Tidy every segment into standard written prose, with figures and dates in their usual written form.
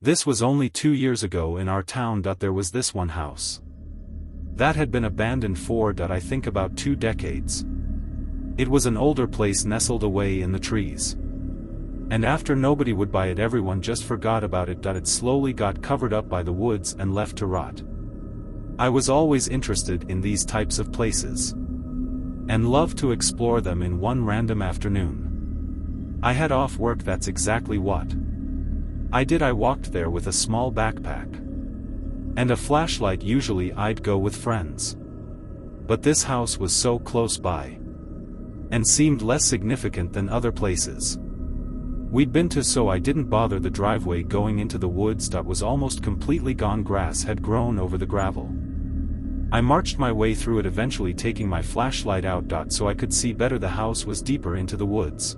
This was only 2 years ago in our town. There was this one house that had been abandoned for I think about 2 decades. It was an older place nestled away in the trees. And after nobody would buy it, everyone just forgot about it. It slowly got covered up by the woods and left to rot. I was always interested in these types of places and loved to explore them. In one random afternoon, I had off work. That's exactly what I did. I walked there with a small backpack and a flashlight. Usually I'd go with friends, but this house was so close by and seemed less significant than other places we'd been to, so I didn't bother. The driveway going into the woods was almost completely gone. Grass had grown over the gravel. I marched my way through it, eventually taking my flashlight out so I could see better. The house was deeper into the woods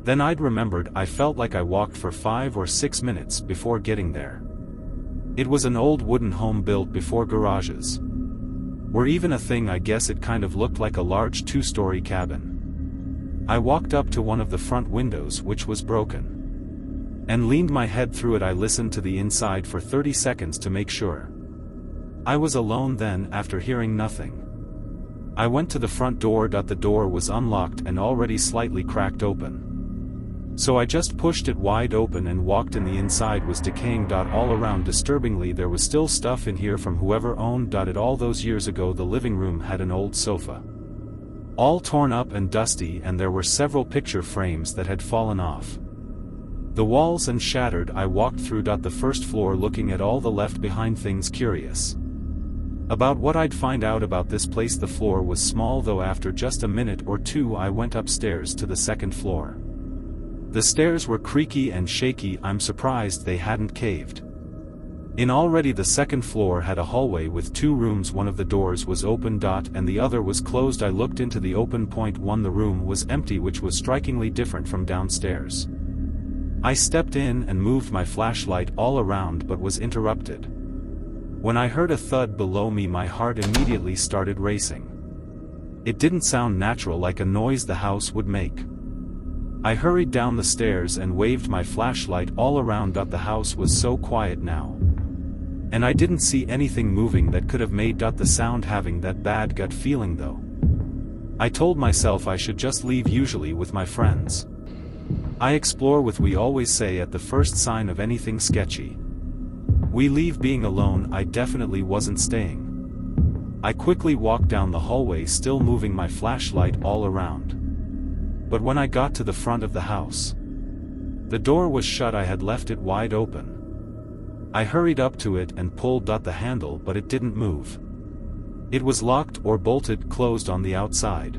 then I'd remembered. I felt like I walked for 5 or 6 minutes before getting there. It was an old wooden home built before garages were even a thing. I guess it kind of looked like a large 2-story cabin. I walked up to one of the front windows, which was broken, and leaned my head through it. I listened to the inside for 30 seconds to make sure I was alone. Then, after hearing nothing, I went to the front door. The door was unlocked and already slightly cracked open. So I just pushed it wide open and walked in. The inside was decaying. All around. Disturbingly, there was still stuff in here from whoever owned it all those years ago. The living room had an old sofa, all torn up and dusty, and there were several picture frames that had fallen off the walls and shattered. I walked through the first floor, looking at all the left behind things, curious about what I'd find out about this place. The floor was small though. After just a minute or two I went upstairs to the second floor. The stairs were creaky and shaky. I'm surprised they hadn't caved in already. The second floor had a hallway with 2 rooms. One of the doors was open and the other was closed. I looked into the open point one. The room was empty, which was strikingly different from downstairs. I stepped in and moved my flashlight all around, but was interrupted when I heard a thud below me. My heart immediately started racing. It didn't sound natural, like a noise the house would make. I hurried down the stairs and waved my flashlight all around. The house was so quiet now, and I didn't see anything moving that could have made the sound. Having that bad gut feeling though, I told myself I should just leave. Usually with my friends, I explore with, we always say, at the first sign of anything sketchy, we leave. Being alone, I definitely wasn't staying. I quickly walked down the hallway, still moving my flashlight all around. But when I got to the front of the house, the door was shut. I had left it wide open. I hurried up to it and pulled the handle, but it didn't move. It was locked or bolted closed on the outside.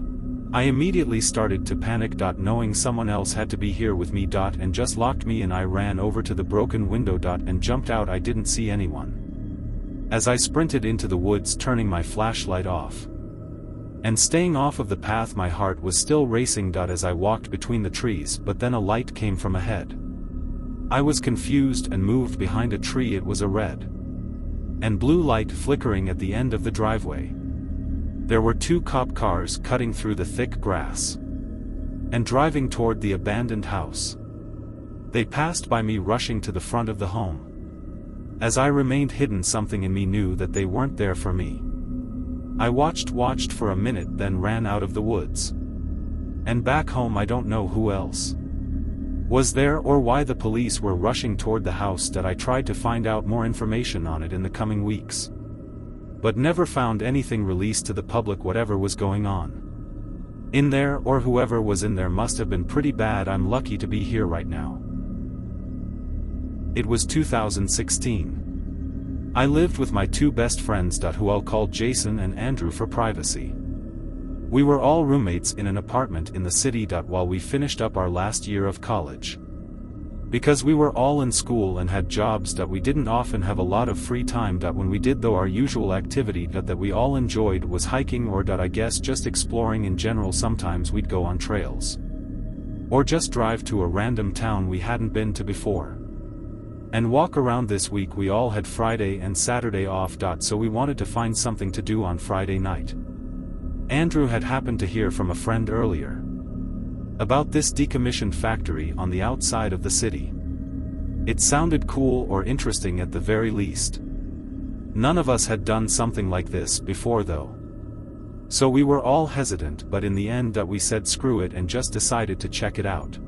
I immediately started to panic, knowing someone else had to be here with me, and just locked me in. I ran over to the broken window, and jumped out. I didn't see anyone as I sprinted into the woods, turning my flashlight off and staying off of the path. My heart was still racing as I walked between the trees, but then a light came from ahead. I was confused and moved behind a tree. It was a red and blue light flickering at the end of the driveway. There were 2 cop cars cutting through the thick grass and driving toward the abandoned house. They passed by me, rushing to the front of the home. As I remained hidden, something in me knew that they weren't there for me. I watched for a minute, then ran out of the woods and back home. I don't know who else was there or why the police were rushing toward the house. I tried to find out more information on it in the coming weeks, but never found anything released to the public. Whatever was going on in there, or whoever was in there, must have been pretty bad. I'm lucky to be here right now. It was 2016. I lived with my 2 best friends, who I'll call Jason and Andrew for privacy. We were all roommates in an apartment in the city, while we finished up our last year of college. Because we were all in school and had jobs, we didn't often have a lot of free time. When we did though, our usual activity that we all enjoyed was hiking, or I guess just exploring in general. Sometimes we'd go on trails, or just drive to a random town we hadn't been to before and walk around. This week we all had Friday and Saturday off, so we wanted to find something to do on Friday night. Andrew had happened to hear from a friend earlier about this decommissioned factory on the outside of the city. It sounded cool or interesting at the very least. None of us had done something like this before though. So we were all hesitant, but in the end we said screw it and just decided to check it out.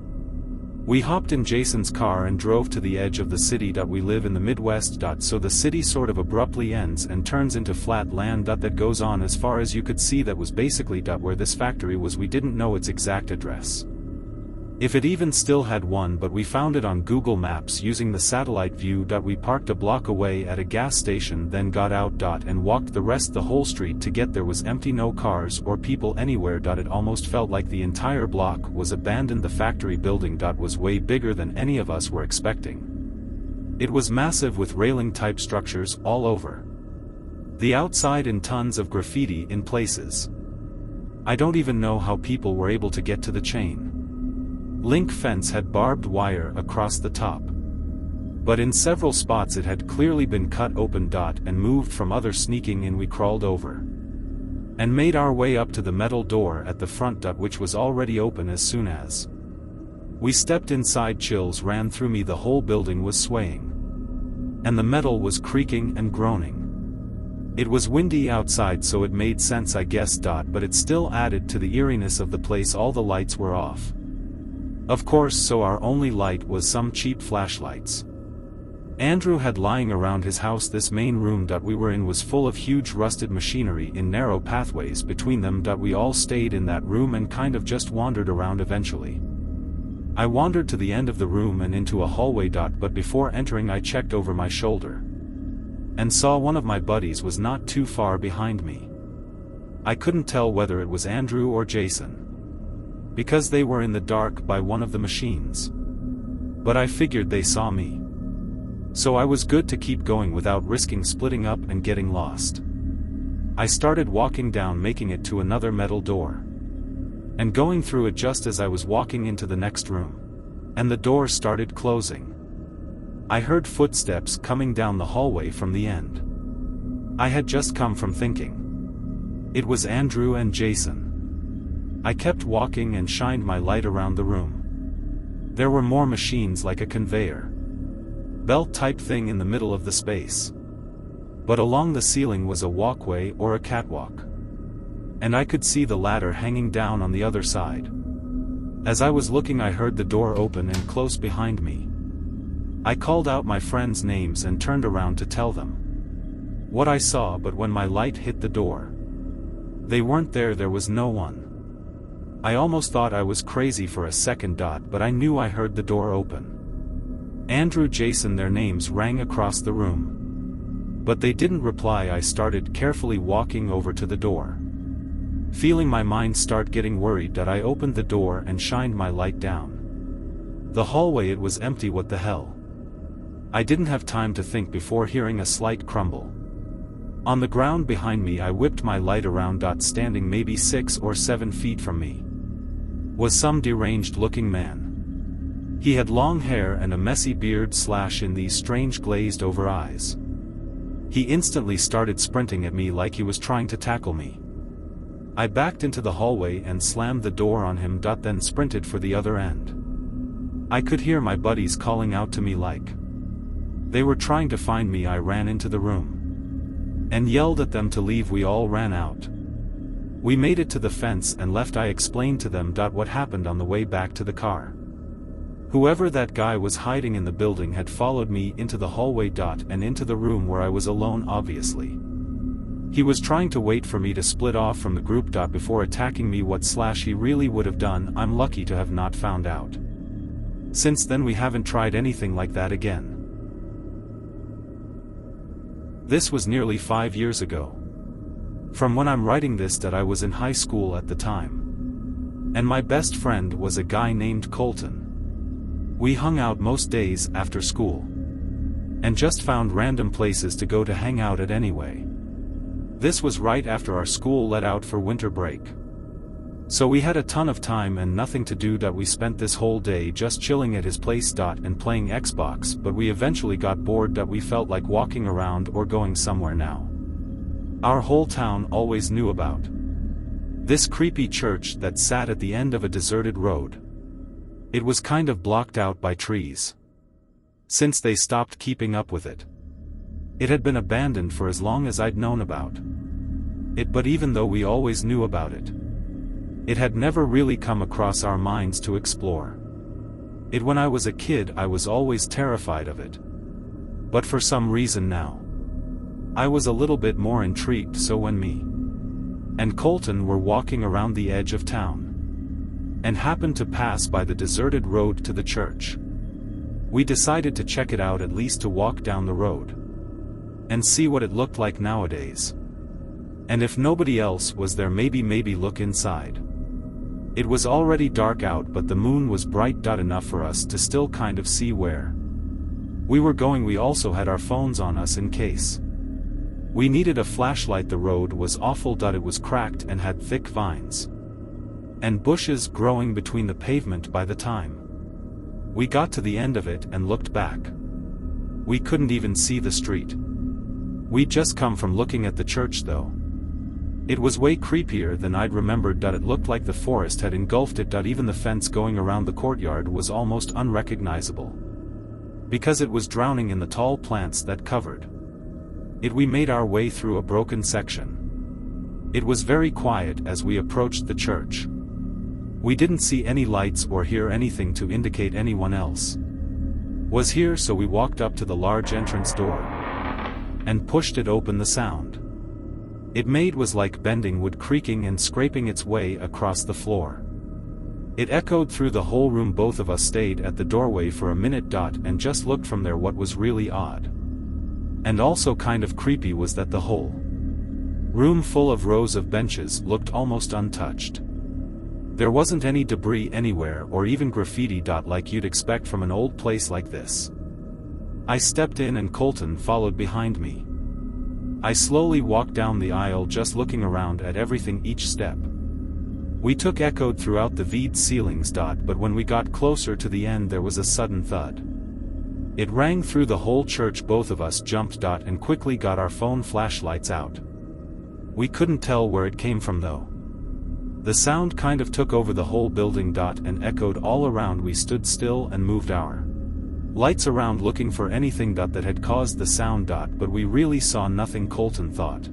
We hopped in Jason's car and drove to the edge of the city. We live in the Midwest. So the city sort of abruptly ends and turns into flat land that goes on as far as you could see. That was basically where this factory was. We didn't know its exact address, if it even still had one, but we found it on Google Maps using the satellite view. We parked a block away at a gas station, then got out and walked the whole street to get there. Was empty, no cars or people anywhere. It almost felt like the entire block was abandoned. The factory building was way bigger than any of us were expecting. It was massive with railing type structures all over the outside and tons of graffiti in places. I don't even know how people were able to get to the chain link fence. Had barbed wire across the top, but in several spots it had clearly been cut open and moved from other sneaking in. We crawled over and made our way up to the metal door at the front, which was already open. As soon as we stepped inside, chills ran through me. The whole building was swaying, and the metal was creaking and groaning. It was windy outside, so it made sense, I guess. But it still added to the eeriness of the place. All the lights were off, of course, so our only light was some cheap flashlights Andrew had lying around his house. This main room we were in was full of huge rusted machinery in narrow pathways between them. We all stayed in that room and kind of just wandered around. Eventually I wandered to the end of the room and into a hallway. But before entering I checked over my shoulder and saw one of my buddies was not too far behind me. I couldn't tell whether it was Andrew or Jason, because they were in the dark by one of the machines. But I figured they saw me, so I was good to keep going without risking splitting up and getting lost. I started walking down, making it to another metal door, and going through it just as I was walking into the next room, and the door started closing. I heard footsteps coming down the hallway from the end. I had just come from thinking it was Andrew and Jason. I kept walking and shined my light around the room. There were more machines, like a conveyor belt type thing in the middle of the space. But along the ceiling was a walkway or a catwalk, and I could see the ladder hanging down on the other side. As I was looking, I heard the door open and close behind me. I called out my friends' names and turned around to tell them what I saw, but when my light hit the door, they weren't there. There was no one. I almost thought I was crazy for a second. But I knew I heard the door open. Andrew, Jason, their names rang across the room, but they didn't reply. I started carefully walking over to the door, feeling my mind start getting worried. I opened the door and shined my light down the hallway. It was empty. What the hell? I didn't have time to think before hearing a slight crumble on the ground behind me. I whipped my light around. Standing maybe 6 or 7 feet from me was some deranged-looking man. He had long hair and a messy beard in these strange glazed-over eyes. He instantly started sprinting at me like he was trying to tackle me. I backed into the hallway and slammed the door on him. Then sprinted for the other end. I could hear my buddies calling out to me like they were trying to find me. I ran into the room and yelled at them to leave. We all ran out. We made it to the fence and left. I explained to them what happened on the way back to the car. Whoever that guy was hiding in the building had followed me into the hallway and into the room where I was alone. Obviously, he was trying to wait for me to split off from the group before attacking me. What he really would have done. I'm lucky to have not found out. Since then we haven't tried anything like that again. This was nearly 5 years ago from when I'm writing this. I was in high school at the time, and my best friend was a guy named Colton. We hung out most days after school, and just found random places to go to hang out at anyway. This was right after our school let out for winter break, so we had a ton of time and nothing to do. We spent this whole day just chilling at his place and playing Xbox, but we eventually got bored. We felt like walking around or going somewhere now. Our whole town always knew about this creepy church that sat at the end of a deserted road. It was kind of blocked out by trees, since they stopped keeping up with it. It had been abandoned for as long as I'd known about it, but even though we always knew about it, it had never really come across our minds to explore it. When I was a kid, I was always terrified of it, but for some reason now, I was a little bit more intrigued. So when me and Colton were walking around the edge of town, and happened to pass by the deserted road to the church, we decided to check it out, at least to walk down the road and see what it looked like nowadays. And if nobody else was there, maybe look inside. It was already dark out, but the moon was bright enough for us to still kind of see where we were going. We also had our phones on us in case we needed a flashlight. The road was awful. It was cracked and had thick vines and bushes growing between the pavement. By the time we got to the end of it and looked back, we couldn't even see the street. We'd just come from looking at the church though. It was way creepier than I'd remembered. It looked like the forest had engulfed it. Even the fence going around the courtyard was almost unrecognizable, because it was drowning in the tall plants that covered it. We made our way through a broken section. It was very quiet as we approached the church. We didn't see any lights or hear anything to indicate anyone else was here, so we walked up to the large entrance door and pushed it open. The sound it made was like bending wood creaking and scraping its way across the floor. It echoed through the whole room. Both of us stayed at the doorway for a minute and just looked from there. What was really odd, and also kind of creepy, was that the whole room, full of rows of benches, looked almost untouched. There wasn't any debris anywhere or even graffiti. Like you'd expect from an old place like this. I stepped in and Colton followed behind me. I slowly walked down the aisle, just looking around at everything. Each step we took echoed throughout the V'd ceilings. But when we got closer to the end, there was a sudden thud. It rang through the whole church. Both of us jumped and quickly got our phone flashlights out. We couldn't tell where it came from though. The sound kind of took over the whole building and echoed all around. We stood still and moved our lights around looking for anything that had caused the sound. But we really saw nothing. Colton thought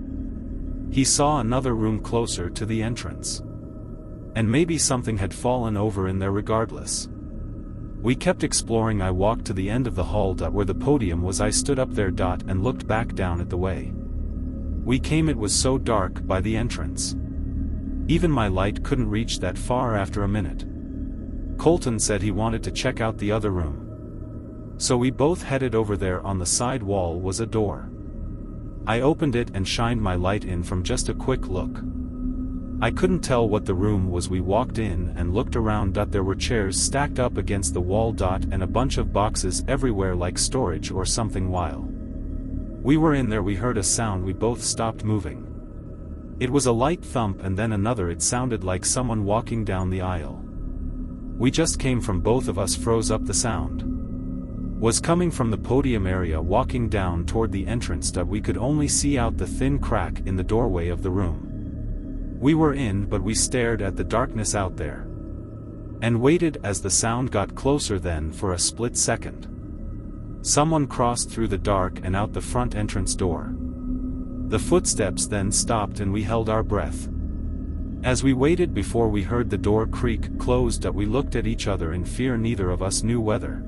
he saw another room closer to the entrance, and maybe something had fallen over in there. Regardless, we kept exploring. I walked to the end of the hall where the podium was. I stood up there and looked back down at the way we came. It was so dark by the entrance, even my light couldn't reach that far. After a minute, Colton said he wanted to check out the other room, so we both headed over there. On the side wall was a door. I opened it and shined my light in. From just a quick look, I couldn't tell what the room was. We walked in and looked around. There were chairs stacked up against the wall and a bunch of boxes everywhere, like storage or something. While we were in there, we heard a sound. We both stopped moving. It was a light thump and then another. It sounded like someone walking down the aisle. We just came from. Both of us froze up. The sound was coming from the podium area, walking down toward the entrance. We could only see out the thin crack in the doorway of the room we were in, but we stared at the darkness out there and waited as the sound got closer. Then for a split second, someone crossed through the dark and out the front entrance door. The footsteps then stopped and we held our breath as we waited before we heard the door creak closed. We looked at each other in fear. Neither of us knew whether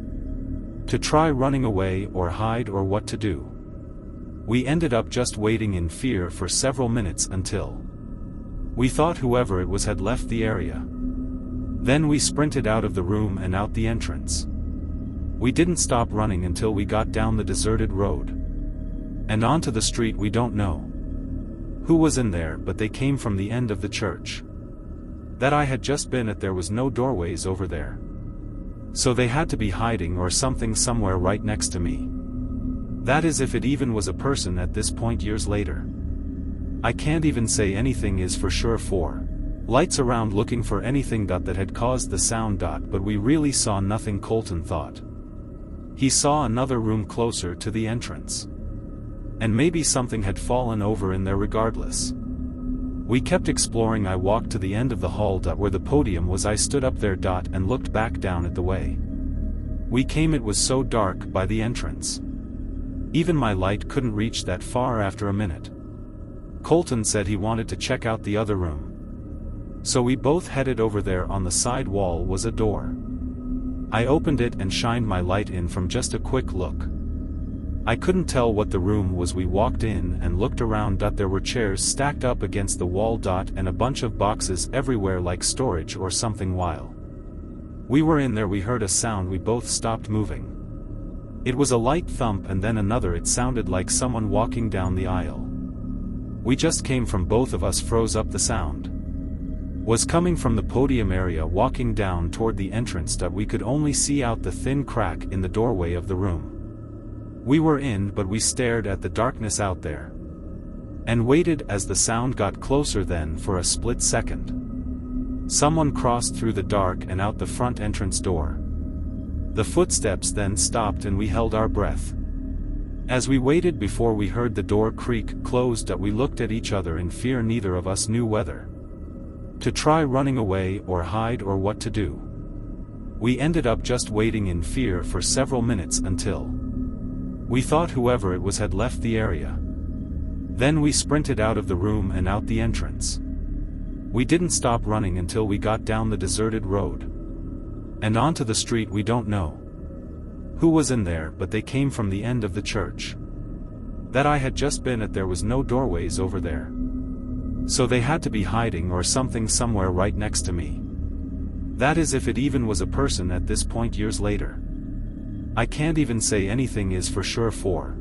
to try running away or hide or what to do. We ended up just waiting in fear for several minutes until we thought whoever it was had left the area. Then we sprinted out of the room and out the entrance. We didn't stop running until we got down the deserted road and onto the street. We don't know who was in there, but they came from the end of the church that I had just been at. There was no doorways over there, so they had to be hiding or something somewhere right next to me. That is, if it even was a person at this point years later. I can't even say anything is for sure. For lights around looking for anything that had caused the sound. But we really saw nothing. Colton thought he saw another room closer to the entrance, and maybe something had fallen over in there. Regardless, we kept exploring. I walked to the end of the hall where the podium was. I stood up there and looked back down at the way It was so dark by the entrance. Even my light couldn't reach that far after a minute. Colton said he wanted to check out the other room. So we both headed over there. On the side wall was a door. I opened it and shined my light in from just a quick look. I couldn't tell what the room was. We walked in and looked around. There were chairs stacked up against the wall. And a bunch of boxes everywhere like storage or something. While we were in there we heard a sound. We both stopped moving. It was a light thump and then another. It sounded like someone walking down the aisle. We just came from both of us froze up. The sound was coming from the podium area walking down toward the entrance. We could only see out the thin crack in the doorway of the room. We were in, but we stared at the darkness out there and waited as the sound got closer. Then for a split second, someone crossed through the dark and out the front entrance door. The footsteps then stopped and we held our breath. As we waited before we heard the door creak closed. We looked at each other in fear. Neither of us knew whether to try running away or hide or what to do. We ended up just waiting in fear for several minutes until we thought whoever it was had left the area. Then we sprinted out of the room and out the entrance. We didn't stop running until we got down the deserted road and onto the street. We don't know who was in there, but they came from the end of the church that I had just been at. There was no doorways over there. So they had to be hiding or something somewhere right next to me. That is, if it even was a person at this point years later. I can't even say anything is for sure for